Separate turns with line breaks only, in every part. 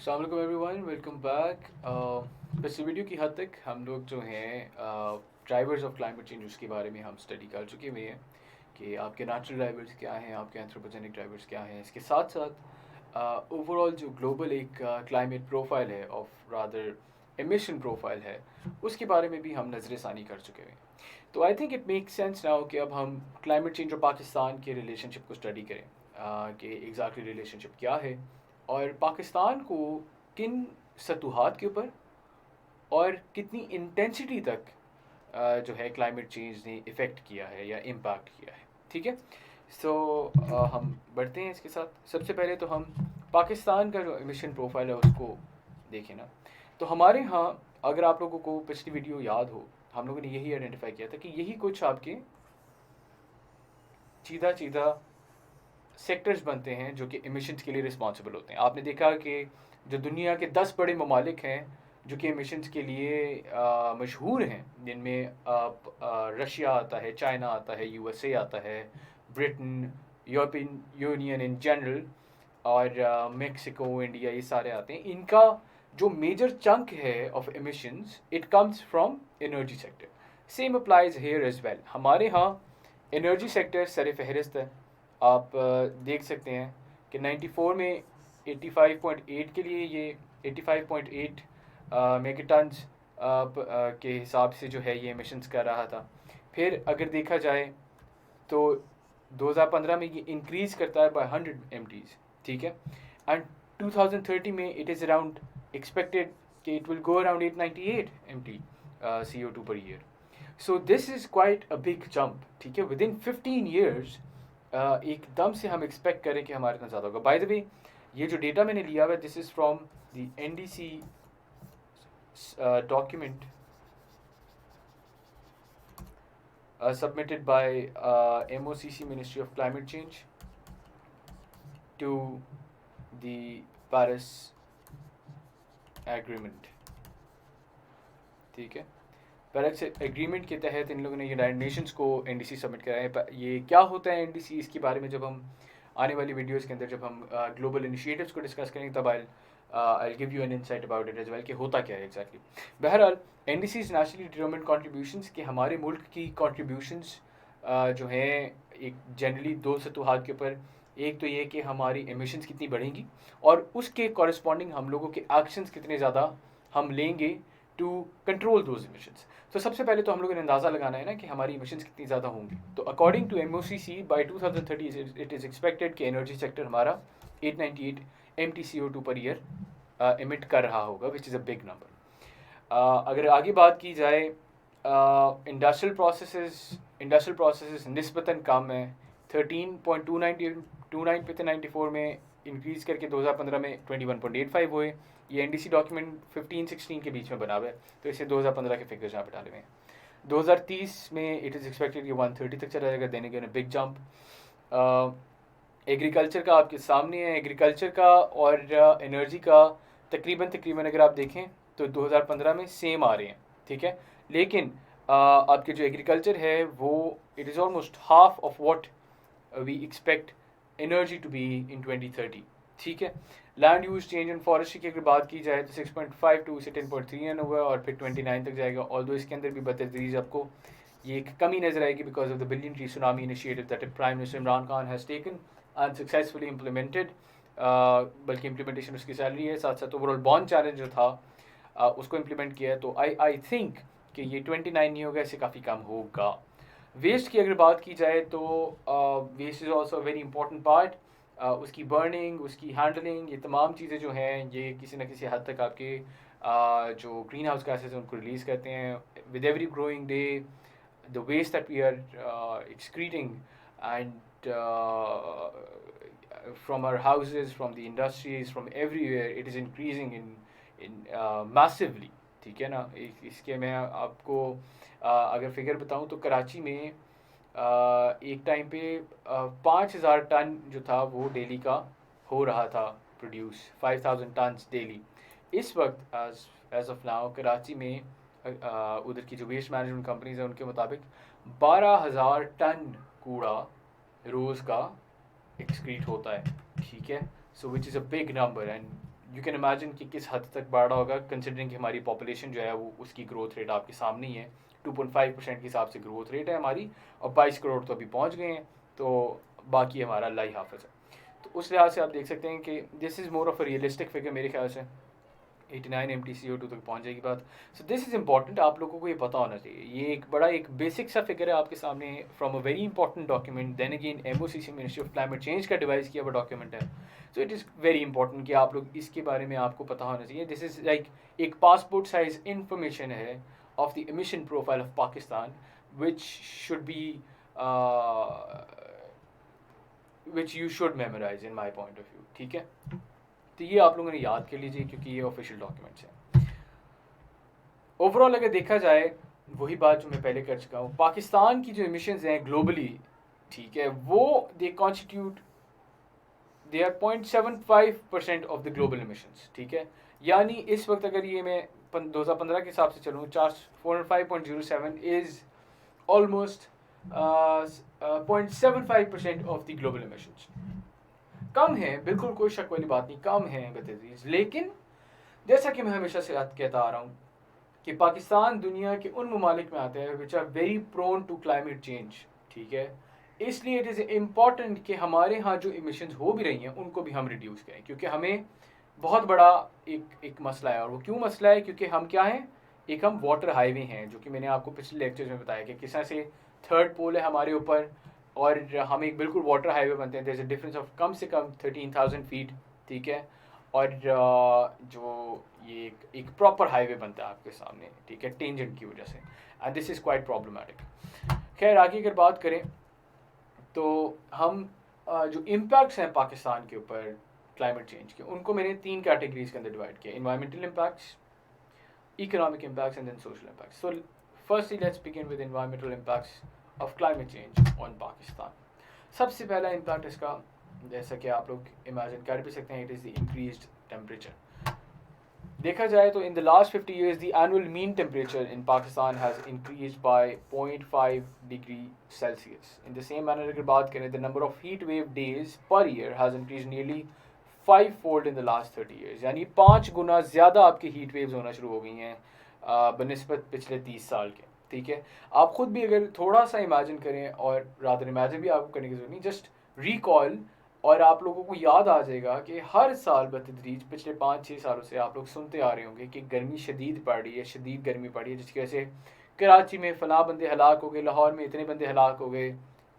अस्सलाम वालेकुम everyone, welcome back. पिछली वीडियो की हद तक हम लोग जो हैं ड्राइवर्स ऑफ क्लाइमेट चेंज उसके बारे में हम स्टडी कर चुके हुए हैं कि आपके नेचुरल ड्राइवर्स क्या हैं, आपके एंथ्रोपोजेनिक ड्राइवर्स क्या हैं। इसके साथ साथ ओवरऑल जो ग्लोबल एक क्लाइमेट प्रोफाइल है ऑफ रादर एमिशन प्रोफाइल है, उसके बारे में भी हम नज़रसानी कर चुके हैं। तो I think it make sense now कि अब हम क्लाइमेट चेंज और पाकिस्तान के रिलेशनशिप को स्टडी करें कि एग्जैक्टली रिलेशनशिप क्या है और पाकिस्तान को किन सतूहात के ऊपर और कितनी इंटेंसिटी तक जो है क्लाइमेट चेंज ने इफ़ेक्ट किया है या इम्पैक्ट किया है। ठीक है। सो हम बढ़ते हैं इसके साथ। सबसे पहले तो हम पाकिस्तान का जो एमिशन प्रोफाइल है उसको देखें ना। तो हमारे यहाँ, अगर आप लोगों को पिछली वीडियो याद हो, हम लोगों ने यही आइडेंटिफाई किया था कि यही कुछ आपके सीधा सीधा सेक्टर्स बनते हैं जो कि एमिशंस के लिए रिस्पॉन्सिबल होते हैं। आपने देखा कि जो दुनिया के 10 बड़े ममालिक हैं जो कि एमिशंस के लिए मशहूर हैं, जिनमें रशिया आता है, चाइना आता है, यूएसए आता है, Britain, European Union in general, और मेक्सिको, इंडिया, ये सारे आते हैं। इनका जो मेजर चंक है of emissions, it comes from energy sector. Same applies here as well. हमारे यहाँ एनर्जी सेक्टर सर फहरिस्त है। आप देख सकते हैं कि 94 में 85.8 के लिए ये 85.8 मेगाटन्स के हिसाब से जो है ये एमिशंस कर रहा था। फिर अगर देखा जाए तो 2015 में ये इंक्रीज़ करता है बाय 100 एमटीज़। ठीक है। एंड 2030 में इट इज़ अराउंड एक्सपेक्टेड कि it will go around 898 MT CO2 per year. So this is quite a big jump. ठीक है। विद इन 15 ईयर्स एकदम से हम एक्सपेक्ट करें कि हमारे इतना ज़्यादा होगा। बाय द वे, ये जो डेटा मैंने लिया हुआ है, this is from the NDC document submitted by MOCC, Ministry of Climate Change, to the Paris Agreement। ठीक है। पेरिस एग्रीमेंट के तहत इन लोगों ने यूनाइटेड नेशंस को NDC सबमिट कराया है। ये क्या होता है NDC, इसके बारे में जब हम आने वाली वीडियोस के अंदर जब हम ग्लोबल इनिशिएटिव्स को डिस्कस करेंगे तब I give you an insight about it as well कि होता क्या है एग्जैक्टली। बहरहाल, NDC नेशनली डिटरमिन्ड कॉन्ट्रीब्यूशंस कि हमारे मुल्क की कॉन्ट्रीब्यूशंस जो हैं एक जनरली दो सतूहात के ऊपर। एक तो ये कि हमारी एमिशंस कितनी बढ़ेंगी और उसके कॉरस्पॉन्डिंग हम लोगों के एक्शंस कितने ज़्यादा हम लेंगे टू कंट्रोल दोज इमिशंस। तो सबसे पहले तो हम लोगों ने अंदाज़ा लगाना है ना कि हमारी इमिशंस कितनी ज़्यादा होंगी। तो according to MOCC by 2030 it is expected कि एनर्जी सेक्टर हमारा 898 MT CO2 per year emit कर रहा होगा, विच इज़ अ बिग नंबर। अगर आगे बात की जाए, इंडस्ट्रियल प्रोसेसेस निस्बतन कम है। 13.29 पे थे 94 में, इंक्रीज़ करके 2015 में 21.85 हुए। ये NDC डॉक्यूमेंट 15-16 के बीच में बना हुआ है, तो इसे 2015 के फिगर्स यहाँ पे डाले हुए हैं। 2030 में इट इज़ एक्सपेक्टेड कि 130 तक चला जाएगा, देने के बिग जंप। एग्रीकल्चर का आपके सामने है। एग्रीकल्चर का और एनर्जी का तकरीबन अगर आप देखें तो 2015 में सेम आ रहे हैं। ठीक है। लेकिन आपके जो एग्रीकल्चर है वो it is almost half of what we expect energy to be in 2030। ठीक है। Land use change and forestry की अगर बात की जाए तो 6.52 से 10.3 हुआ है और फिर 29 तक जाएगा। ऑल्दो इसके अंदर भी बतदरीज आपको ये एक कमी नजर आएगी because of the billion tree tsunami initiative that prime minister Imran Khan has taken and successfully implemented. बल्कि इम्प्लीमेंटेशन उसकी चल रही है, साथ साथ ओवरऑल बॉन्ड चैलेंज जो था उसको इम्प्लीमेंट किया है। तो आई थिंक कि ये 29 नहीं होगा, इससे काफ़ी कम होगा। वेस्ट की अगर बात की जाए तो waste is also very important part. उसकी बर्निंग, उसकी हैंडलिंग, ये तमाम चीज़ें जो हैं ये किसी न किसी हद तक आपके जो ग्रीन हाउस गैसेज हैं उनको रिलीज़ करते हैं। With every growing day the waste that we are excreting and from our houses, from the industries, from everywhere, it is increasing in massively। ठीक है ना। इसके मैं आपको अगर फिगर बताऊं तो कराची में एक टाइम पे 5,000 टन जो था वो डेली का हो रहा था प्रोड्यूस, 5,000 टन डेली। इस वक्त एज ऑफ नाउ कराची में उधर की जो वेस्ट मैनेजमेंट कंपनीज हैं उनके मुताबिक 12,000 टन कूड़ा रोज़ का एक्सक्रीट होता है। ठीक है। So which is a big number and you can imagine कि किस हद तक बढ़ रहा होगा, कंसिडरिंग कि हमारी पॉपुलेशन जो है वो उसकी ग्रोथ रेट आपके सामने ही है। 2.5% के हिसाब से ग्रोथ रेट है हमारी, और 22 करोड़ तो अभी पहुंच गए हैं, तो बाकी हमारा अल्लाह ही हाफ़िज़ है। तो उस लिहाज से आप देख सकते हैं कि this is more of a realistic figure मेरे ख्याल से 89 MTCO2 तक पहुंच जाएगी बात। सो दिस इज़ इंपॉर्टेंट, आप लोगों को ये पता होना चाहिए। ये एक बड़ा एक बेसिक सा फिगर है आपके सामने from a very important document. Then again MOCC ministry of climate change का डिवाइस किया हुआ डॉक्यूमेंट है। So it is very important कि आप लोग इसके बारे में आपको पता होना चाहिए। दिस इज़ लाइक एक पासपोर्ट साइज इंफॉर्मेशन है of the emission profile of Pakistan which should be which you should memorise in my point of view, ठीक है। तो ये आप लोगों ने याद कर लीजिए क्योंकि ये ऑफिशियल डॉक्यूमेंट्स हैं। ओवरऑल अगर देखा जाए, वही बात जो मैं पहले कर चुका हूँ, पाकिस्तान की जो एमिशंस हैं ग्लोबली, ठीक है, वो they constitute they are 0.75% of the global emissions, ठीक है। यानी इस वक्त अगर ये मैं 2015 के हिसाब से चलूँ, 405.07 is almost 0.75% of the global emissions. कम है, बिल्कुल कोई शक वाली बात नहीं, कम है बदअजीज। लेकिन जैसा कि मैं हमेशा से कहता आ रहा हूँ कि पाकिस्तान दुनिया के उन ममालिक में आता है which are very prone to climate change, ठीक है। इसलिए इट इज़ इम्पॉर्टेंट कि हमारे यहाँ जो इमिशंस हो भी रही हैं उनको भी हम रिड्यूस करें, क्योंकि हमें बहुत बड़ा एक मसला है। और वो क्यों मसला है? क्योंकि हम क्या हैं, एक हम वाटर हाईवे हैं, जो कि मैंने आपको पिछले लेक्चर्स में बताया कि किस तरह से थर्ड पोल है हमारे ऊपर और हम एक बिल्कुल वाटर हाईवे बनते हैं। There is a difference of कम से कम 13,000 फीट, ठीक है। और जो ये एक प्रॉपर हाईवे बनता है आपके सामने, ठीक है, टेंजेंट की वजह से, and this is quite problematic. खैर आगे अगर बात करें तो हम जो इम्पैक्ट्स हैं पाकिस्तान के ऊपर क्लाइमेट चेंज के, उनको मैंने 3 कैटेगरीज के अंदर डिवाइड किया: environmental impacts, economic impacts, and then social impacts. So firstly let's begin with environmental impacts of climate change on Pakistan. सबसे पहला इम्पैक्ट इसका, जैसा कि आप लोग इमेजिन कर भी सकते हैं, it is the increased temperature. देखा जाए तो in the last 50 years the annual mean temperature in Pakistan has increased by 0.5 degree Celsius. In the same manner अगर बात करें, the number of heat wave days per year has increased nearly 5-fold in the last 30 years. यानी 5 गुना ज़्यादा आपकी heat waves होना शुरू हो गई हैं बनिस्बत पिछले 30 साल के, ठीक है। आप खुद भी अगर थोड़ा सा इमेजिन करें, और रादर इमेजिन भी आपको करने की जरूरत नहीं, जस्ट रिकॉल, और आप लोगों को याद आ जाएगा कि हर साल बतदरीज पिछले 5-6 सालों से आप लोग सुनते आ रहे होंगे कि गर्मी शदीद पड़ रही है, शदीद गर्मी पड़ रही है, जिसकी वजह से कराची में फ़लाँ बंदे हलाक हो गए, लाहौर में इतने बंदे हलाक हो गए,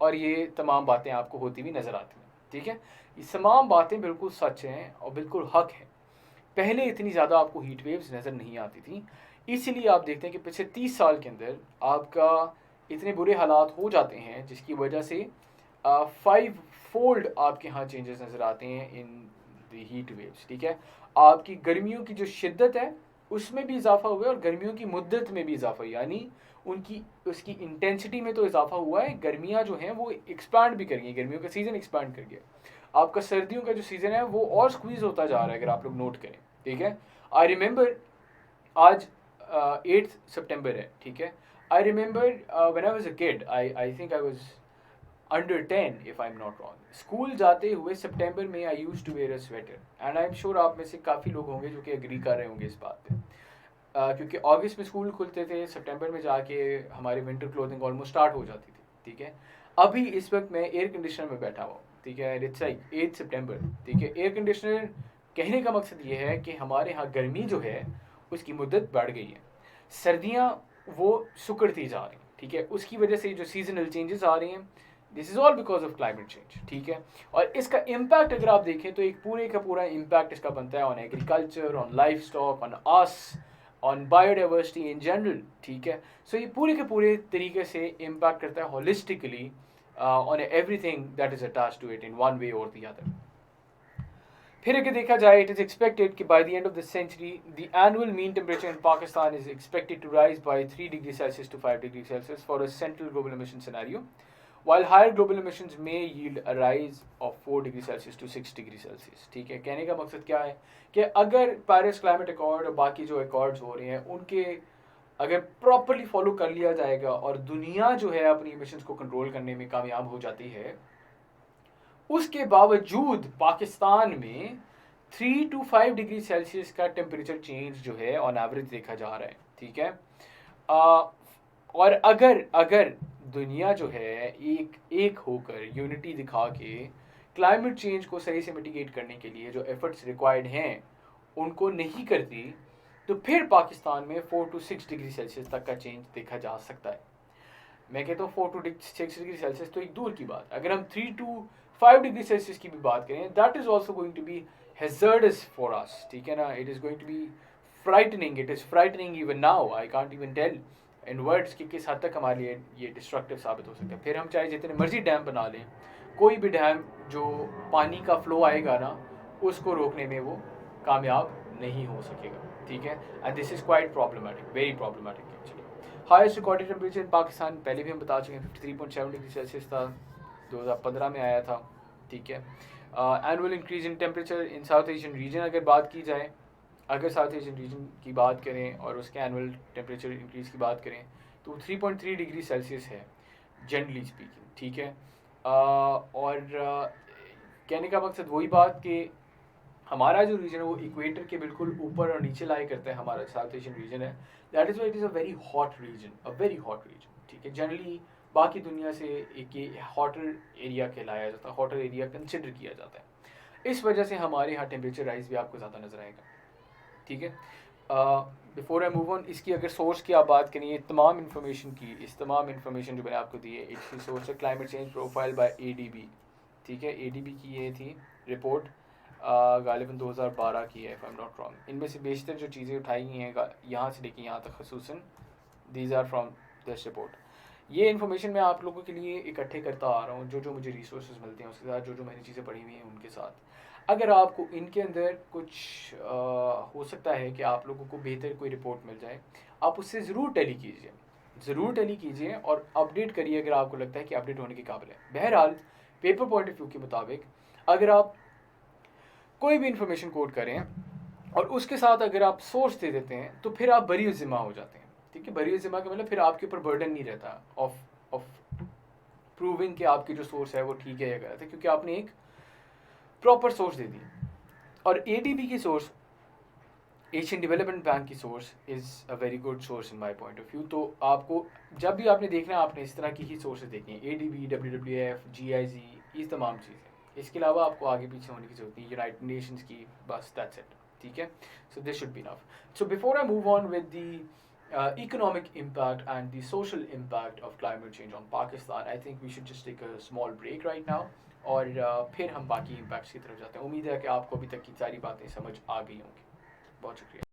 और ये तमाम बातें आपको होती हुई नज़र आती हैं, ठीक है। ये तमाम बातें बिल्कुल सच हैं और बिल्कुल हक हैं। पहले इतनी ज़्यादा आपको हीट वेव्स नज़र नहीं आती थी, इसीलिए आप देखते हैं कि पिछले 30 साल के अंदर आपका इतने बुरे हालात हो जाते हैं, जिसकी वजह से 5-fold आपके यहाँ चेंजेस नज़र आते हैं इन द हीट वेव्स, ठीक है। आपकी गर्मियों की जो शिद्दत है उसमें भी इजाफा हुआ है, और गर्मियों की मुद्दत में भी इजाफा हुआ, यानी उसकी इंटेंसिटी में तो इजाफा हुआ है। गर्मियाँ जो हैं वो एक्सपांड भी कर गई, गर्मियों का सीज़न एक्सपांड कर गया। आपका सर्दियों का जो सीज़न है वो और स्क्वीज़ होता जा रहा है, अगर आप लोग नोट करें, ठीक है। आई रिमेंबर आज 8 सितंबर है, ठीक है। I remember when I was a kid, I think I was under 10 if I am not wrong. School जाते हुए सितंबर में I used to wear a sweater, and I am sure आप में से काफ़ी लोग होंगे जो कि एग्री कर रहे होंगे इस बात पे, क्योंकि अगस्त में स्कूल खुलते थे, सितंबर में जाके हमारी विंटर क्लोथिंग ऑलमोस्ट स्टार्ट हो जाती थी, ठीक है। अभी इस वक्त मैं एयर कंडीशनर में बैठा हुआ, ठीक है, इट्स लाइक 8 सितंबर, ठीक है। एयर कंडीशनर कहने का मकसद ये है कि हमारे यहाँ गर्मी जो है उसकी मुद्दत बढ़ गई है, सर्दियाँ वो सुकड़ती जा रही हैं, ठीक है। उसकी वजह से जो सीजनल चेंजेस आ रहे हैं, this is all because of climate change, ठीक है। और इसका इम्पैक्ट अगर आप देखें तो एक पूरे का पूरा इम्पैक्ट इसका बनता है on agriculture, on life stock, on us, on biodiversity in general, ठीक है। सो ये पूरे के पूरे तरीके से इम्पैक्ट करता है holistically on everything that is attached to it in one way और द अदर। फिर अगर देखा जाए, इट इज़ एक्सपेक्टेड कि by the end of this century the annual mean temperature in Pakistan is expected to rise by 3 degree Celsius to 5 degree Celsius for a central global emission scenario, while higher global emissions may yield a rise of 4 degree Celsius to 6 degree Celsius, ठीक है। कहने का मकसद क्या है कि अगर Paris climate accord और बाकी जो अकॉर्ड्स हो रहे हैं उनके अगर प्रॉपरली फॉलो कर लिया जाएगा और दुनिया जो है अपनी इमिशंस को कंट्रोल करने में कामयाब हो जाती है, उसके बावजूद पाकिस्तान में 3 to 5 डिग्री सेल्सियस का टेम्परेचर चेंज जो है ऑन एवरेज देखा जा रहा है, ठीक है। आ, और अगर अगर दुनिया जो है एक होकर यूनिटी दिखा के क्लाइमेट चेंज को सही से मिटिगेट करने के लिए जो एफर्ट्स रिक्वायर्ड हैं उनको नहीं करती, तो फिर पाकिस्तान में 4 to 6 डिग्री सेल्सियस तक का चेंज देखा जा सकता है। मैं कहता हूँ 4 to 6 डिग्री सेल्सियस तो एक दूर की बात, अगर हम 3 to 5 डिग्री सेल्सियस की भी बात करें, that is also going to be hazardous for us, ठीक है ना। It is going to be frightening, it is frightening even now, I can't even tell in words कि किस हद तक हमारे लिए ये डिस्ट्रक्टिव साबित हो सकता है। फिर हम चाहे जितने मर्जी डैम बना लें, कोई भी डैम जो पानी का फ्लो आएगा ना उसको रोकने में वो कामयाब नहीं हो सकेगा, ठीक है। And this is quite problematic, very problematic actually. Highest recorded temperature in Pakistan पहले भी हम बता चुके हैं 53.7 डिग्री सेल्सियस था, 2015 में आया था, ठीक है। Annual increase in temperature in south Asian region अगर बात की जाए, अगर साउथ एशियन रीजन की बात करें और उसके एनुअल टेम्परेचर इंक्रीज़ की बात करें तो 3.3 डिग्री सेल्सियस है जनरली स्पीकिंग, ठीक है। और कहने का मकसद वही बात कि हमारा जो रीजन है वो इक्वेटर के बिल्कुल ऊपर और नीचे लाई करता है, हमारा साउथ एशियन रीजन है। That is why it is a very hot reason, a very hot reason, ठीक है। जनरली बाकी दुनिया से एक ये हॉटर एरिया कहलाया जाता है, हॉटर एरिया कंसिडर किया जाता है। इस वजह से हमारे यहाँ टेम्परेचर राइज भी आपको ज़्यादा नजर आएगा, ठीक है। बिफोर आई मूव ऑन, इसकी अगर सोर्स की आप बात करें, तमाम इन्फॉर्मेशन की, इस तमाम इन्फॉर्मेशन जो मैंने आपको दी है, इसकी सोर्स है climate change profile by ADB, ठीक है। ADB की ये थी रिपोर्ट, गालिबन 2012 की है, if I am not wrong. इनमें से बेशतर जो चीज़ें उठाई गई हैं यहाँ से लेके यहाँ तक खसूसन these are from this report. ये इन्फॉर्मेशन मैं आप लोगों के लिए इकट्ठे करता आ रहा हूँ, जो जो मुझे रिसोर्सेज मिलते हैं उसके साथ, जो जो मैंने चीज़ें पढ़ी हुई हैं उनके साथ। अगर आपको इनके अंदर कुछ हो सकता है कि आप लोगों को बेहतर कोई रिपोर्ट मिल जाए, आप उससे ज़रूर टैली कीजिए, ज़रूर टैली कीजिए और अपडेट करिए अगर आपको लगता है कि अपडेट होने के काबिल है। बहरहाल पेपर पॉइंट ऑफ व्यू के मुताबिक अगर आप कोई भी इंफॉर्मेशन कोड करें और उसके साथ अगर आप सोर्स दे देते हैं तो फिर आप बरी ज़िम्मा हो जाते हैं, ठीक है। बरी ज़िम्मा का मतलब फिर आपके ऊपर बर्डन नहीं रहता ऑफ प्रूविंग कि आपकी जो सोर्स है वो ठीक है या गलत है, क्योंकि आपने एक प्रॉपर सोर्स दे दी। और ADB की सोर्स, एशियन डेवलपमेंट बैंक की source is a very good source in my point of view. तो आपको जब भी आपने देखना है आपने इस तरह की ही सोर्सेज देखनी है, ADB, WWF, GIZ, ये तमाम चीज़ें। इसके अलावा आपको आगे पीछे होने की जरूरत नहीं, यूनाइटेड नेशंस की, बस दैट्स इट, ठीक है। So this should be enough. So before I move on with the economic impact and the social impact of climate change on Pakistan, I think we should just take a small break right now और फिर हम बाकी impacts की तरफ जाते हैं। उम्मीद है कि आपको अभी तक की सारी बातें समझ आ गई होंगी। बहुत शुक्रिया।